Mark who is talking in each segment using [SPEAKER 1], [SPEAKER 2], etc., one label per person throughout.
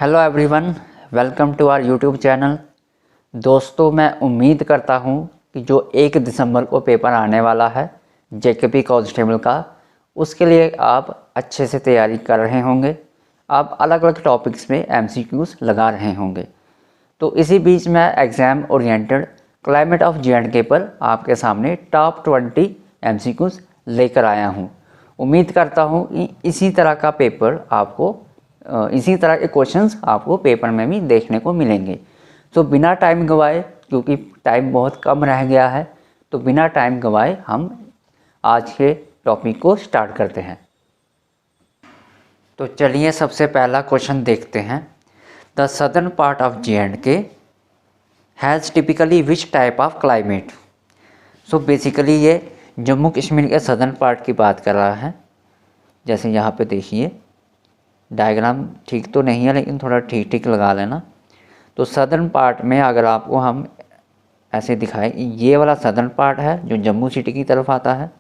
[SPEAKER 1] Hello everyone, welcome to our YouTube channel. दोस्तों, मैं उम्मीद करता हूं कि जो 1 दिसंबर को पेपर आने वाला है जेकेपी कांस्टेबल का, उसके लिए आप अच्छे से तैयारी कर रहे होंगे। आप अलग अलग टॉपिक्स में एमसीक्यूज़ लगा रहे होंगे। तो इसी बीच मैं exam oriented climate of J&K पर आपके सामने टॉप 20 एमसीक्यूज़ लेकर आया हूं। उम्मीद करता हूं कि इसी तरह का पेपर आपको इसी तरह के क्वेश्चंस आपको पेपर में भी देखने को मिलेंगे। तो बिना टाइम गवाए, क्योंकि टाइम बहुत कम रह गया है, तो बिना टाइम गवाए हम आज के टॉपिक को स्टार्ट करते हैं। तो चलिए सबसे पहला क्वेश्चन देखते हैं। The southern part of J&K has typically which type of climate. So basically ये जम्मू कश्मीर के सदर्न पार्ट की बात कर रहा है। जैसे यहाँ पे देखिए, डायग्राम ठीक तो नहीं है लेकिन थोड़ा ठीक ठीक लगा लेना। तो सदर्न पार्ट में अगर आपको हम ऐसे दिखाएं, ये वाला सदर्न पार्ट है जो जम्मू सिटी की तरफ आता है,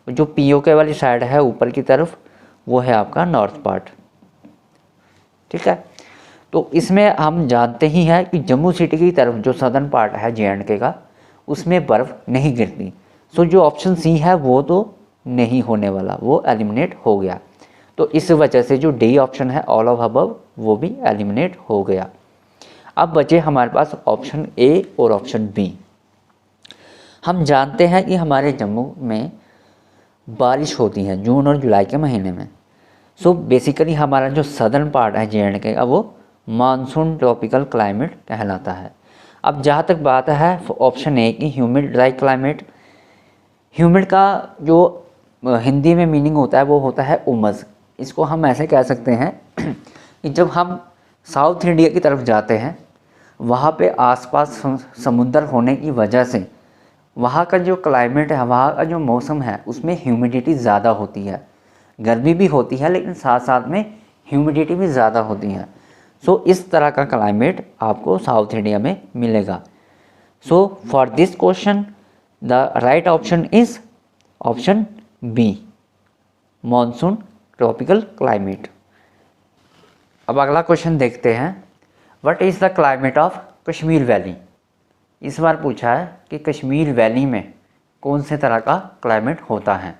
[SPEAKER 1] और जो पीओके वाली साइड है ऊपर की तरफ, वो है आपका नॉर्थ पार्ट। ठीक है, तो इसमें हम जानते ही हैं कि जम्मू सिटी की तरफ जो सदर्न पार्ट है जे.एंड.के का, उसमें बर्फ़ नहीं गिरती। सो जो ऑप्शन सी है वो तो नहीं होने वाला, वो एलिमिनेट हो गया। तो इस वजह से जो डी ऑप्शन है ऑल ऑफ अबव, वो भी एलिमिनेट हो गया। अब बचे हमारे पास ऑप्शन ए और ऑप्शन बी। हम जानते हैं कि हमारे जम्मू में बारिश होती है जून और जुलाई के महीने में। सो बेसिकली हमारा जो सदर्न पार्ट है जे.एंड.के का, वो मानसून ट्रॉपिकल क्लाइमेट कहलाता है। अब जहाँ तक बात है ऑप्शन ए की ह्यूमिड ड्राई क्लाइमेट, ह्यूमिड का जो हिंदी में मीनिंग होता है वो होता है उमस। इसको हम ऐसे कह सकते हैं कि जब हम साउथ इंडिया की तरफ जाते हैं, वहाँ पे आसपास समुद्र होने की वजह से वहाँ का जो क्लाइमेट है, वहाँ का जो मौसम है, उसमें ह्यूमिडिटी ज़्यादा होती है। गर्मी भी होती है लेकिन साथ साथ में ह्यूमिडिटी भी ज़्यादा होती है। सो इस तरह का क्लाइमेट आपको साउथ इंडिया में मिलेगा। So for this question the right option is option B, monsoon tropical climate. अब अगला क्वेश्चन देखते हैं। What is the climate of Kashmir valley. इस बार पूछा है कि कश्मीर वैली में कौन से तरह का क्लाइमेट होता है।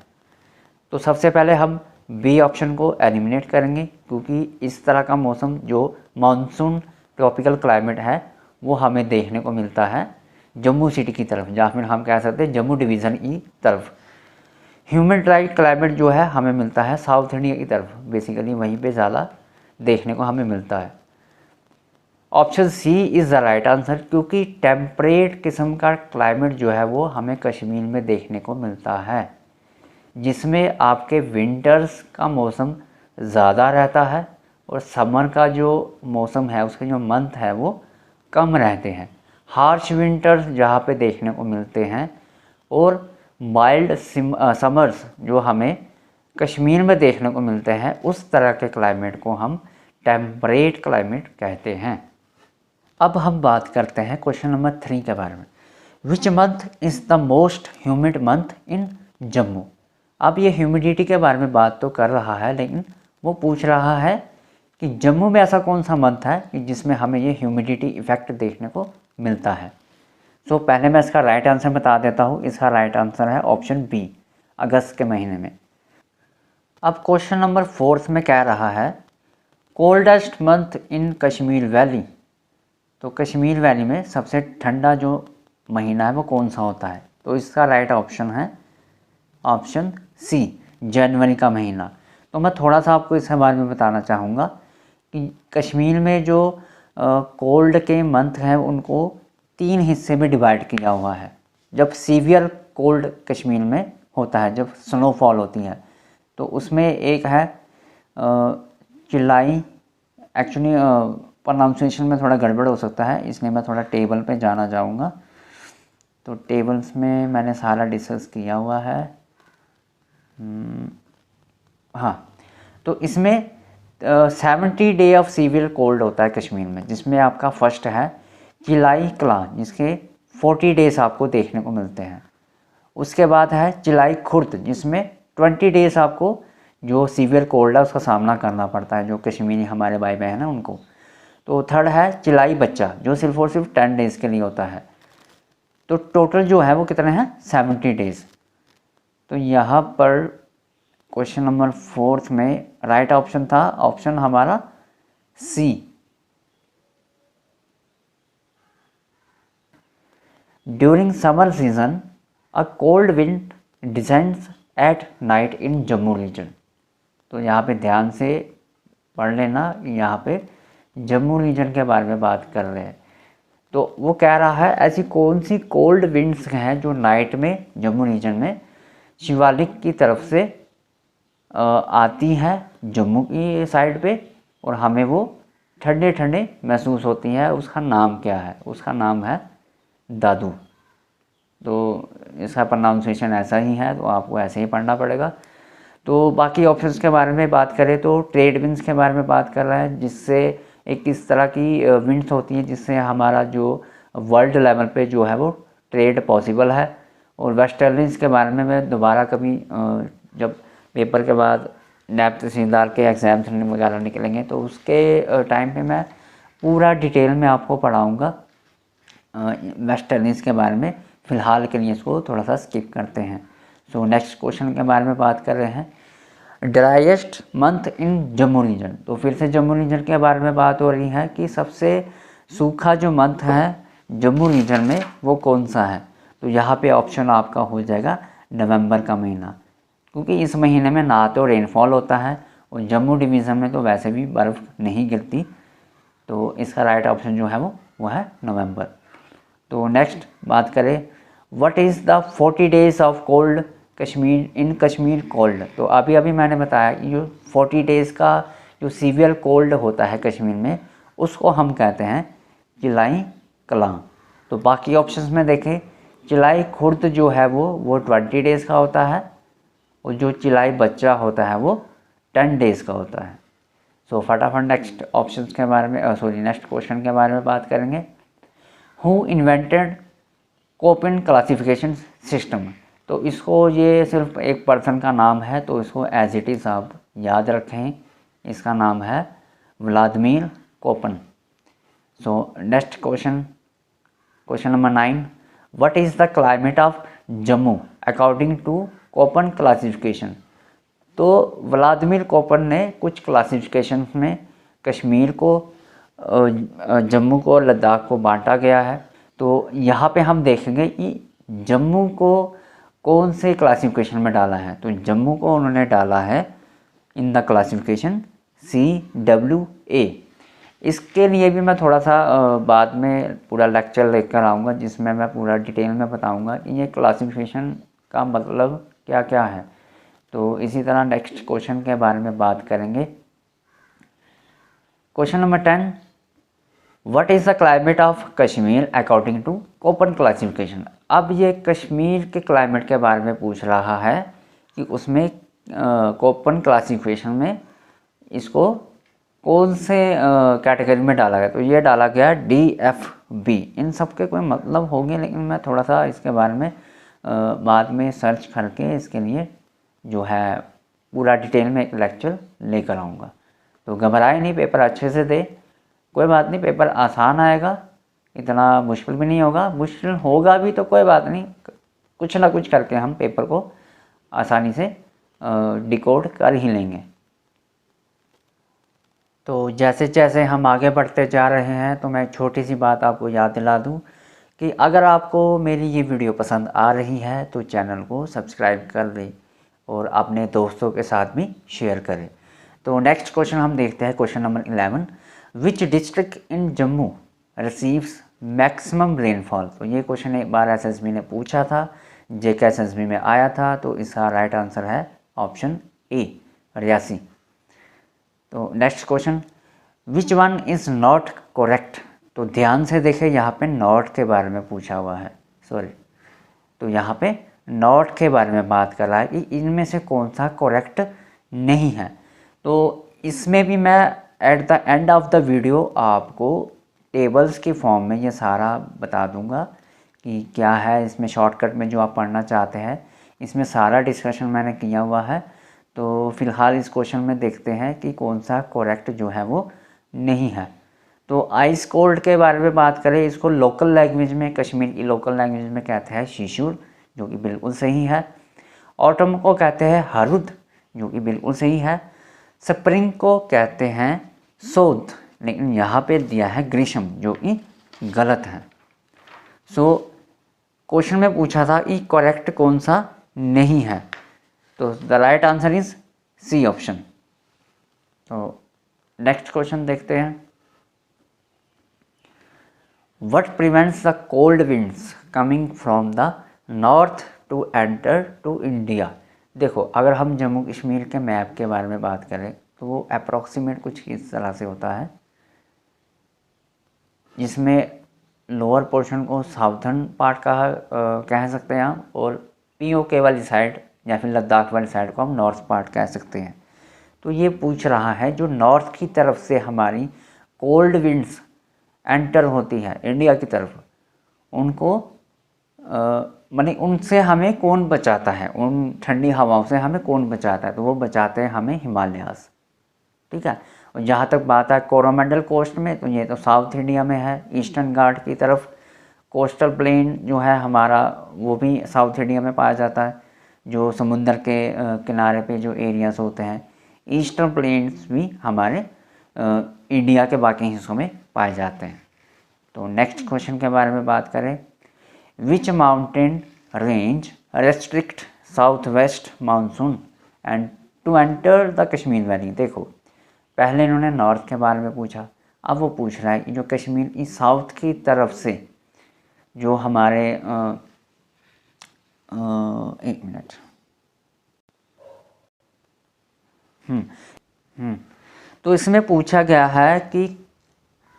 [SPEAKER 1] तो सबसे पहले हम बी ऑप्शन को एलिमिनेट करेंगे, क्योंकि इस तरह का मौसम जो मानसून ट्रॉपिकल क्लाइमेट है वो हमें देखने को मिलता है जम्मू सिटी की तरफ, या फिर हम कह सकते हैं जम्मू डिवीज़न की तरफ। ह्यूमिड ड्राई क्लाइमेट जो है हमें मिलता है साउथ इंडिया की तरफ, बेसिकली वहीं पे ज़्यादा देखने को हमें मिलता है। Option C is the right answer, क्योंकि टेम्परेट किस्म का क्लाइमेट जो है वो हमें कश्मीर में देखने को मिलता है, जिसमें आपके विंटर्स का मौसम ज़्यादा रहता है और समर का जो मौसम है, उसके जो मंथ है वो कम रहते हैं। हार्श विंटर्स जहाँ पे देखने को मिलते हैं और माइल्ड समर्स जो हमें कश्मीर में देखने को मिलते हैं, उस तरह के क्लाइमेट को हम टेम्परेट क्लाइमेट कहते हैं। अब हम बात करते हैं क्वेश्चन नंबर 3 के बारे में। Which month is the most humid month in Jammu. अब ये ह्यूमिडिटी के बारे में बात तो कर रहा है, लेकिन वो पूछ रहा है कि जम्मू में ऐसा कौन सा मंथ है कि जिसमें हमें ये ह्यूमिडिटी इफ़ेक्ट देखने को मिलता है। सो पहले मैं इसका राइट आंसर बता देता हूँ। इसका राइट आंसर है ऑप्शन बी, अगस्त के महीने में। अब क्वेश्चन नंबर 4 में कह रहा है coldest month in Kashmir valley. तो कश्मीर वैली में सबसे ठंडा जो महीना है वो कौन सा होता है। तो इसका राइट ऑप्शन है ऑप्शन सी, जनवरी का महीना। तो मैं थोड़ा सा आपको इसके बारे में बताना चाहूँगा कि कश्मीर में जो कोल्ड के मंथ हैं उनको 3 हिस्से में डिवाइड किया हुआ है। जब सीवियर कोल्ड कश्मीर में होता है, जब स्नोफॉल होती है, तो उसमें एक है जुलाई। एक्चुअली प्रोनाउंसिएशन में थोड़ा गड़बड़ हो सकता है, इसलिए मैं थोड़ा टेबल पे जाना चाहूँगा। तो टेबल्स में मैंने सारा डिस्कस किया हुआ है। हाँ, तो इसमें 70 डे ऑफ सीवियर कोल्ड होता है कश्मीर में, जिसमें आपका फर्स्ट है चिलाई कला, जिसके 40 डेज़ आपको देखने को मिलते हैं। उसके बाद है चिलाई खुर्द, जिसमें 20 डेज़ आपको जो सीवियर कोल्ड है उसका सामना करना पड़ता है, जो कश्मीरी हमारे भाई बहन हैं उनको। तो थर्ड है चिलाई बच्चा, जो सिर्फ और सिर्फ 10 डेज़ के लिए होता है। तो टोटल जो है वो कितने हैं, 70 डेज़। तो यहाँ पर क्वेश्चन नंबर 4 में राइट ऑप्शन था ऑप्शन हमारा C. During summer season a cold wind descends at night in Jammu region. तो यहाँ पे ध्यान से पढ़ लेना, यहाँ पे जम्मू रीजन के बारे में बात कर रहे हैं। तो वो कह रहा है ऐसी कौन सी कोल्ड विंड्स हैं जो नाइट में जम्मू रीजन में शिवालिक की तरफ से आती हैं जम्मू की साइड पे, और हमें वो ठंडे ठंडे महसूस होती हैं। उसका नाम क्या है, उसका नाम है दादू। तो इसका प्रोनाउंसिएशन ऐसा ही है, तो आपको ऐसे ही पढ़ना पड़ेगा। तो बाकी ऑप्शंस के बारे में बात करें तो ट्रेड विंड्स के बारे में बात कर रहा है, जिससे एक इस तरह की विंड्स होती हैं जिससे हमारा जो वर्ल्ड लेवल पे जो है वो ट्रेड पॉसिबल है। और वेस्टर्लिंस के बारे में मैं दोबारा कभी जब पेपर के बाद नैब तहसीलदार के एग्ज़ाम्स वगैरह निकलेंगे तो उसके टाइम पे मैं पूरा डिटेल में आपको पढ़ाऊँगा वेस्टर्लिंस के बारे में। फ़िलहाल के लिए इसको थोड़ा सा स्किप करते हैं। सो नेक्स्ट क्वेश्चन के बारे में बात कर रहे हैं, driest month in Jammu region. तो फिर से जम्मू रीजन के बारे में बात हो रही है कि सबसे सूखा जो मंथ है जम्मू रीजन में वो कौन सा है। तो यहाँ पे ऑप्शन आपका हो जाएगा नवंबर का महीना, क्योंकि इस महीने में ना तो रेनफॉल होता है और जम्मू डिवीज़न में तो वैसे भी बर्फ़ नहीं गिरती। तो इसका राइट ऑप्शन जो है वो है नवंबर। तो नेक्स्ट बात करें, what is the 40 days of cold Kashmir in Kashmir cold. तो अभी अभी मैंने बताया कि जो 40 डेज़ का जो सीवियर कोल्ड होता है कश्मीर में उसको हम कहते हैं चिलाई कलां। तो बाकी ऑप्शंस में देखें, चिलाई खुर्द जो है वो 20 डेज़ का होता है, और जो चिलाई बच्चा होता है वो 10 डेज़ का होता है। सो फटाफट नेक्स्ट ऑप्शंस के बारे में नेक्स्ट क्वेश्चन के बारे में बात करेंगे। Who invented Koppen classification system. तो इसको ये सिर्फ एक पर्सन का नाम है, तो इसको एज इट इज़ आप याद रखें, इसका नाम है Vladimir Koppen. So next question number 9, what is the climate of Jammu according to Koppen classification. तो व्लादिमीर कोपेन ने कुछ क्लासिफिकेशन में कश्मीर को, जम्मू को, लद्दाख को बांटा गया है। तो यहाँ पे हम देखेंगे कि जम्मू को कौन से क्लासिफिकेशन में डाला है। तो जम्मू को उन्होंने डाला है इन द क्लासिफिकेशन CWA। इसके लिए भी मैं थोड़ा सा बाद में पूरा लेक्चर लेकर आऊँगा, जिसमें मैं पूरा डिटेल में बताऊँगा कि ये क्लासिफिकेशन का मतलब क्या क्या है। तो इसी तरह नेक्स्ट क्वेश्चन के बारे में बात करेंगे। Question number 10, what is the climate of Kashmir according to Koppen classification. अब ये कश्मीर के क्लाइमेट के बारे में पूछ रहा है कि उसमें कोपेन क्लासिफिकेशन में इसको कौन से कैटेगरी में डाला गया। तो ये डाला गया DFB। इन सब के कोई मतलब होंगे, लेकिन मैं थोड़ा सा इसके बारे में बाद में सर्च करके इसके लिए जो है पूरा डिटेल में एक लेक्चर लेकर आऊँगा। तो घबराए नहीं, पेपर अच्छे से दे, कोई बात नहीं, पेपर आसान आएगा, इतना मुश्किल भी नहीं होगा। मुश्किल होगा भी तो कोई बात नहीं, कुछ ना कुछ करके हम पेपर को आसानी से डिकोड कर ही लेंगे। तो जैसे जैसे हम आगे बढ़ते जा रहे हैं तो मैं एक छोटी सी बात आपको याद दिला दूं कि अगर आपको मेरी ये वीडियो पसंद आ रही है तो चैनल को सब्सक्राइब कर दें और अपने दोस्तों के साथ भी शेयर करें। तो नेक्स्ट क्वेश्चन हम देखते हैं, question number 11, which district in Jammu receives maximum rainfall. तो ये क्वेश्चन एक बार SSB ने पूछा था, JK SSB में आया था। तो इसका राइट आंसर है ऑप्शन A, रियासी। तो next question, which one is not correct. तो ध्यान से देखें, यहाँ पे नॉट के बारे में पूछा हुआ है, तो यहाँ पे नॉट के बारे में बात कर रहा है कि इनमें से कौन सा करेक्ट नहीं है। तो इसमें भी मैं at the end of the video आपको टेबल्स के फॉर्म में ये सारा बता दूंगा कि क्या है इसमें शॉर्टकट में जो आप पढ़ना चाहते हैं, इसमें सारा डिस्कशन मैंने किया हुआ है। तो फ़िलहाल इस क्वेश्चन में देखते हैं कि कौन सा करेक्ट जो है वो नहीं है। तो आइस कोल्ड के बारे में बात करें, इसको लोकल लैंग्वेज में, कश्मीर की लोकल लैंग्वेज में कहते हैं शीशुर, जो कि बिल्कुल सही है। ऑटम को कहते हैं हरुद, जो कि बिल्कुल सही है। स्प्रिंग को कहते हैं सोद, लेकिन यहाँ पे दिया है ग्रीष्म, जो कि गलत है। सो क्वेश्चन में पूछा था कि करेक्ट कौन सा नहीं है, तो the right answer is C option. तो नेक्स्ट क्वेश्चन देखते हैं। What prevents the cold winds coming from the north to enter to India? देखो, अगर हम जम्मू कश्मीर के मैप के बारे में बात करें तो वो अप्रॉक्सीमेट कुछ इस तरह से होता है, जिसमें लोअर पोर्शन को साउथर्न पार्ट का कह सकते हैं हम, और पीओके वाली साइड या फिर लद्दाख वाली साइड को हम नॉर्थ पार्ट कह सकते हैं। तो ये पूछ रहा है जो नॉर्थ की तरफ से हमारी कोल्ड विंड्स एंटर होती है इंडिया की तरफ, उनको माने उनसे हमें कौन बचाता है, उन ठंडी हवाओं से हमें कौन बचाता है, तो वो बचाते हैं हमें हिमालयास। ठीक है। और जहाँ तक बात है कोरोमंडल कोस्ट में, तो ये तो साउथ इंडिया में है, ईस्टर्न घाट की तरफ। कोस्टल प्लेन जो है हमारा, वो भी साउथ इंडिया में पाया जाता है, जो समुंदर के किनारे पे जो एरियाज होते हैं। ईस्टर्न प्लेन्स भी हमारे इंडिया के बाकी हिस्सों में पाए जाते हैं। तो नेक्स्ट क्वेश्चन के बारे में बात करें, which mountain range restrict south west monsoon and to enter the Kashmir valley. देखो, पहले इन्होंने नॉर्थ के बारे में पूछा, अब वो पूछ रहा है कि जो कश्मीर की साउथ की तरफ से जो हमारे एक मिनट तो इसमें पूछा गया है कि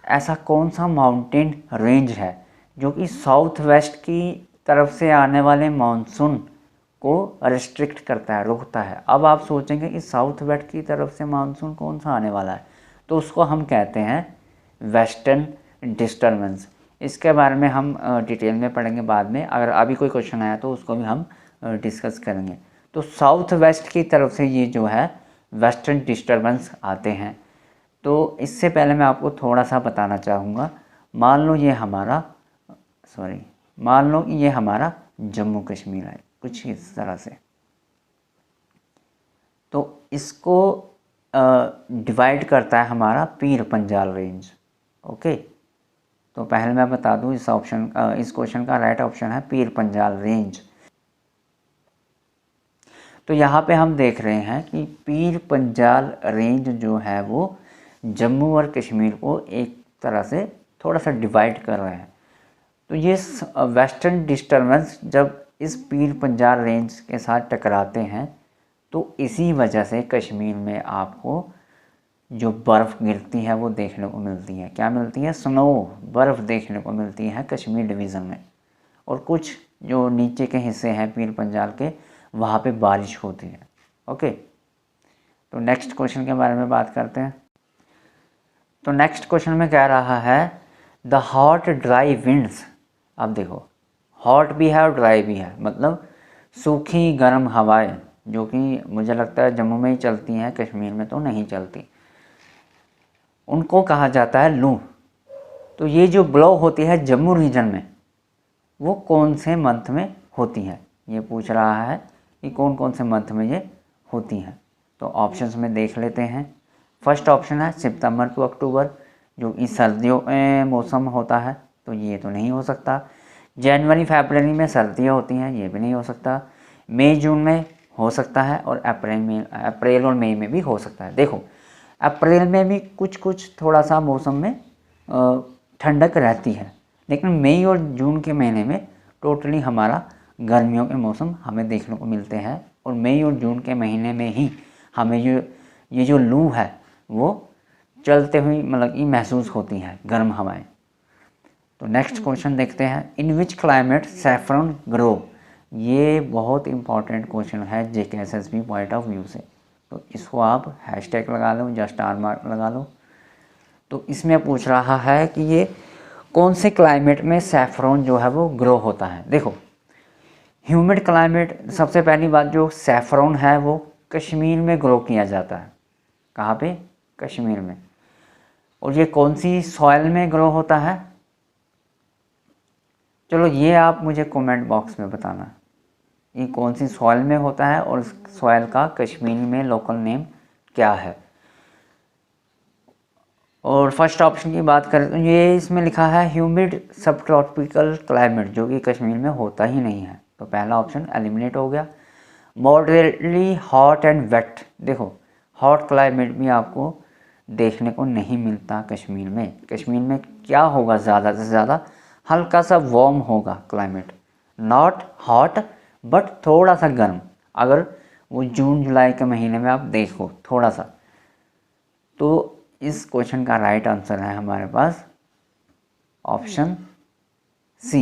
[SPEAKER 1] ऐसा कौन सा माउंटेन रेंज है जो कि साउथ वेस्ट की तरफ से आने वाले मानसून को रिस्ट्रिक्ट करता है, रोकता है। अब आप सोचेंगे कि साउथ वेस्ट की तरफ से मानसून कौन सा आने वाला है, तो उसको हम कहते हैं वेस्टर्न डिस्टर्बेंस। इसके बारे में हम डिटेल में पढ़ेंगे बाद में, अगर अभी कोई क्वेश्चन आया तो उसको भी हम डिस्कस करेंगे। तो साउथ वेस्ट की तरफ से ये जो है वेस्टर्न डिस्टर्बेंस आते हैं। तो इससे पहले मैं आपको थोड़ा सा बताना चाहूँगा, मान लो ये हमारा जम्मू कश्मीर है कुछ इस तरह से, तो इसको डिवाइड करता है हमारा पीर पंजाल रेंज। ओके, तो पहले मैं बता दूं इस क्वेश्चन का राइट ऑप्शन है पीर पंजाल रेंज। तो यहाँ पे हम देख रहे हैं कि पीर पंजाल रेंज जो है वो जम्मू और कश्मीर को एक तरह से थोड़ा सा डिवाइड कर रहे हैं। तो ये वेस्टर्न डिस्टर्बेंस जब इस पीर पंजाल रेंज के साथ टकराते हैं तो इसी वजह से कश्मीर में आपको जो बर्फ़ गिरती है वो देखने को मिलती है। क्या मिलती है? स्नो, बर्फ़ देखने को मिलती है कश्मीर डिवीज़न में। और कुछ जो नीचे के हिस्से हैं पीर पंजाल के, वहाँ पे बारिश होती है। ओके, तो नेक्स्ट क्वेश्चन के बारे में बात करते हैं। तो नेक्स्ट क्वेश्चन में कह रहा है द हॉट ड्राई विंड्स। अब देखो, हॉट भी है और ड्राई भी है, मतलब सूखी गर्म हवाएं, जो कि मुझे लगता है जम्मू में ही चलती हैं, कश्मीर में तो नहीं चलती, उनको कहा जाता है लू। तो ये जो ब्लो होती है जम्मू रीजन में, वो कौन से मंथ में होती है, ये पूछ रहा है कि कौन कौन से मंथ में ये होती हैं। तो ऑप्शंस में देख लेते हैं। फर्स्ट ऑप्शन है सितंबर टू अक्टूबर, जो कि सर्दियों में मौसम होता है, तो ये तो नहीं हो सकता। जनवरी फरवरी में सर्दियाँ होती हैं, ये भी नहीं हो सकता। मई जून में हो सकता है, और अप्रैल और मई में भी हो सकता है। देखो, अप्रैल में भी कुछ थोड़ा सा मौसम में ठंडक रहती है, लेकिन मई और जून के महीने में टोटली हमारा गर्मियों के मौसम हमें देखने को मिलते हैं। और मई और जून के महीने में ही हमें ये जो लू है वो चलते हुए मतलब कि महसूस होती है, गर्म हवाएं। तो नेक्स्ट क्वेश्चन देखते हैं, इन विच क्लाइमेट सैफरन ग्रो। ये बहुत इंपॉर्टेंट क्वेश्चन है JKSSB पॉइंट ऑफ व्यू से, तो इसको आप हैशटैग लगा लो या स्टार मार्क लगा लो। तो इसमें पूछ रहा है कि ये कौन से क्लाइमेट में सैफरन जो है वो ग्रो होता है। देखो, ह्यूमिड क्लाइमेट, सबसे पहली बात जो सैफरन है वो कश्मीर में ग्रो किया जाता है। कहाँ पे? कश्मीर में। और ये कौन सी सॉइल में ग्रो होता है? चलो ये आप मुझे कमेंट बॉक्स में बताना, ये कौन सी सॉइल में होता है और उस सॉइल का कश्मीरी में लोकल नेम क्या है। और फर्स्ट ऑप्शन की बात करें तो ये इसमें लिखा है ह्यूमिड सब ट्रॉपिकल क्लाइमेट, जो कि कश्मीर में होता ही नहीं है, तो पहला ऑप्शन एलिमिनेट हो गया। मॉडरेटली हॉट एंड वेट, देखो हॉट क्लाइमेट भी आपको देखने को नहीं मिलता कश्मीर में। कश्मीर में क्या होगा, ज़्यादा से ज़्यादा हल्का सा वार्म होगा क्लाइमेट, नॉट हॉट बट थोड़ा सा गर्म। अगर वो जून जुलाई के महीने में आप देखो थोड़ा सा, तो इस क्वेश्चन का राइट आंसर है हमारे पास ऑप्शन सी।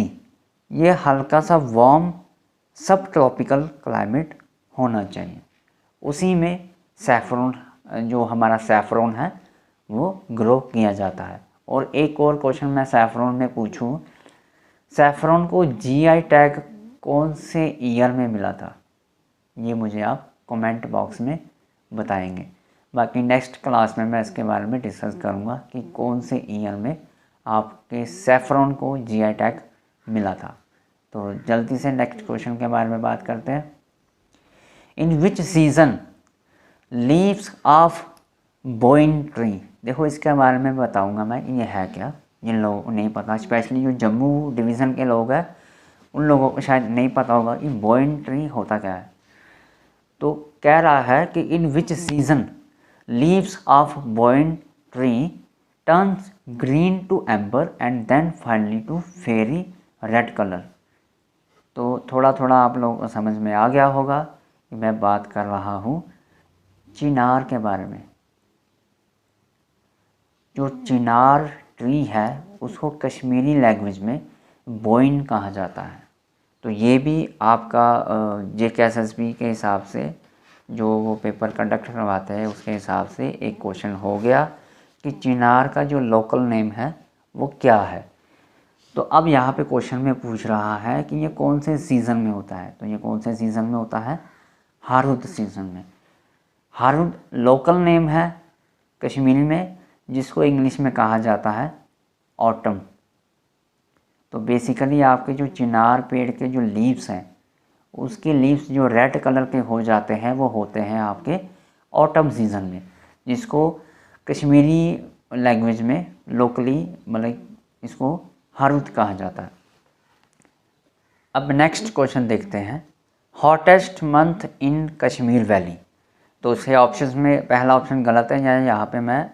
[SPEAKER 1] ये हल्का सा वार्म सब ट्रॉपिकल क्लाइमेट होना चाहिए, उसी में सैफरन, जो हमारा सैफरन है वो ग्रो किया जाता है। और एक और क्वेश्चन मैं सैफरन में पूछूं, सैफरन को जीआई टैग कौन से ईयर में मिला था, ये मुझे आप कमेंट बॉक्स में बताएंगे। बाकी नेक्स्ट क्लास में मैं इसके बारे में डिस्कस करूँगा कि कौन से ईयर में आपके सैफरन को जीआई टैग मिला था। तो जल्दी से नेक्स्ट क्वेश्चन के बारे में बात करते हैं। इन which season leaves of boin tree, देखो इसके बारे में बताऊंगा मैं, ये है क्या, जिन लोगों को नहीं पता, स्पेशली जो जम्मू डिवीज़न के लोग हैं उन लोगों को शायद नहीं पता होगा कि बोइन ट्री होता क्या है। तो कह रहा है कि in which season leaves of boin tree turns green to amber and then finally to fiery red colour. तो थोड़ा थोड़ा आप लोगों को समझ में आ गया होगा कि मैं बात कर रहा हूँ चिनार के बारे में। जो चिनार ट्री है उसको कश्मीरी लैंग्वेज में बोइन कहा जाता है। तो ये भी आपका JKSSB के हिसाब से जो वो पेपर कंडक्ट करवाते हैं उसके हिसाब से एक क्वेश्चन हो गया कि चिनार का जो लोकल नेम है वो क्या है। तो अब यहाँ पे क्वेश्चन में पूछ रहा है कि ये कौन से सीज़न में होता है, तो ये कौन से सीज़न में होता है, हारुद सीज़न में। हारुद लोकल नेम है कश्मीरी में, जिसको इंग्लिश में कहा जाता है ऑटम। तो बेसिकली आपके जो चिनार पेड़ के जो लीव्स हैं उसके लीव्स जो रेड कलर के हो जाते हैं वो होते हैं आपके ऑटम सीज़न में, जिसको कश्मीरी लैंग्वेज में लोकली मतलब इसको हारुद कहा जाता है। अब नेक्स्ट क्वेश्चन देखते हैं, hottest month in Kashmir valley. तो उसके ऑप्शंस में पहला ऑप्शन गलत है, यानी यहाँ पे मैं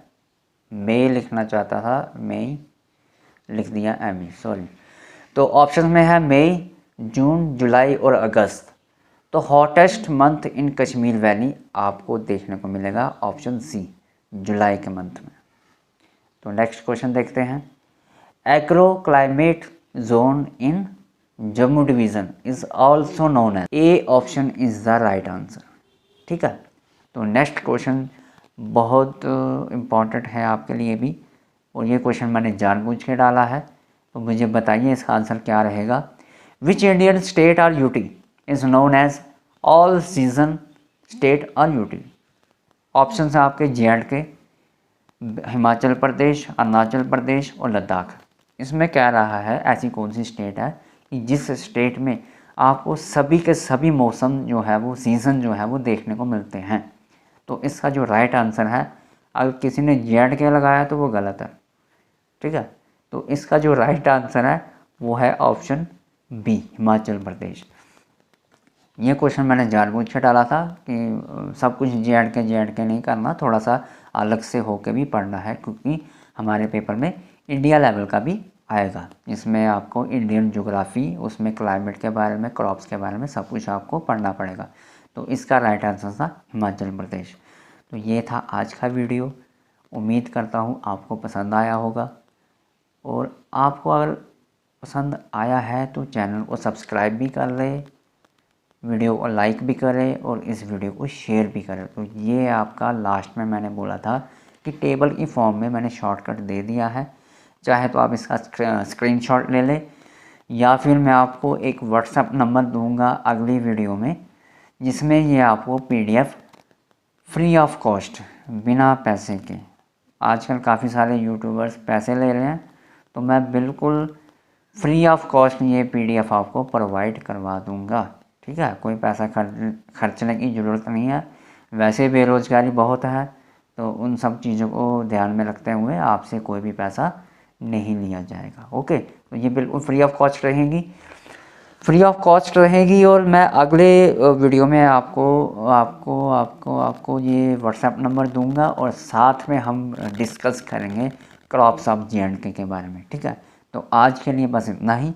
[SPEAKER 1] मई लिखना चाहता था, मई लिख दिया ME, सॉरी। तो ऑप्शन में है मई, जून, जुलाई और अगस्त। तो hottest month in Kashmir valley आपको देखने को मिलेगा ऑप्शन सी, जुलाई के मंथ में। तो नेक्स्ट क्वेश्चन देखते हैं, agro climate zone in Jammu division is also known as, A option is the right answer. ठीक है, तो नेक्स्ट क्वेश्चन बहुत इम्पॉर्टेंट है आपके लिए भी, और ये क्वेश्चन मैंने जानबूझ के डाला है, तो मुझे बताइए इसका आंसर क्या रहेगा। Which Indian state or UT is known as all season state or UT. Option है आपके JNK, हिमाचल प्रदेश, अरुणाचल प्रदेश और लद्दाख। इसमें कह रहा है ऐसी कौन सी स्टेट है कि जिस स्टेट में आपको सभी के सभी मौसम जो है वो सीज़न जो है वो देखने को मिलते हैं। तो इसका जो राइट आंसर है, अगर किसी ने JNK लगाया तो वो गलत है, ठीक है। तो इसका जो राइट आंसर है वो है ऑप्शन बी, हिमाचल प्रदेश। ये क्वेश्चन मैंने जानबूझ के डाला था कि सब कुछ JNK नहीं करना, थोड़ा सा अलग से होके भी पढ़ना है, क्योंकि हमारे पेपर में इंडिया लेवल का भी आएगा, जिसमें आपको इंडियन ज्योग्राफी, उसमें क्लाइमेट के बारे में, क्रॉप्स के बारे में सब कुछ आपको पढ़ना पड़ेगा। तो इसका राइट आंसर था हिमाचल प्रदेश। तो ये था आज का वीडियो, उम्मीद करता हूँ आपको पसंद आया होगा, और आपको अगर पसंद आया है तो चैनल को सब्सक्राइब भी कर लें, वीडियो को लाइक भी करें और इस वीडियो को शेयर भी करें। तो ये आपका लास्ट में मैंने बोला था कि टेबल की फॉर्म में मैंने शॉर्टकट दे दिया है, चाहे तो आप इसका स्क्रीनशॉट ले लें, या फिर मैं आपको एक व्हाट्सएप नंबर दूंगा अगली वीडियो में, जिसमें ये आपको PDF फ्री ऑफ कॉस्ट, बिना पैसे के आजकल काफ़ी सारे यूट्यूबर्स पैसे ले रहे हैं, तो मैं बिल्कुल फ्री ऑफ कॉस्ट ये PDF आपको प्रोवाइड करवा दूंगा। ठीक है, कोई पैसा खर्चने की ज़रूरत नहीं है। वैसे बेरोज़गारी बहुत है, तो उन सब चीज़ों को ध्यान में रखते हुए आपसे कोई भी पैसा नहीं लिया जाएगा। ओके, तो ये बिल्कुल फ्री ऑफ कॉस्ट रहेगी। और मैं अगले वीडियो में आपको ये व्हाट्सएप नंबर दूंगा, और साथ में हम डिस्कस करेंगे क्रॉप्स ऑफ J&K के बारे में। ठीक है, तो आज के लिए बस इतना ही।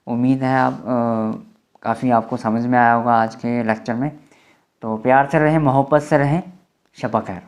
[SPEAKER 1] उम्मीद है आप काफ़ी आपको समझ में आया होगा आज के लेक्चर में। तो प्यार से रहें, मोहब्बत से रहें। शब खैर।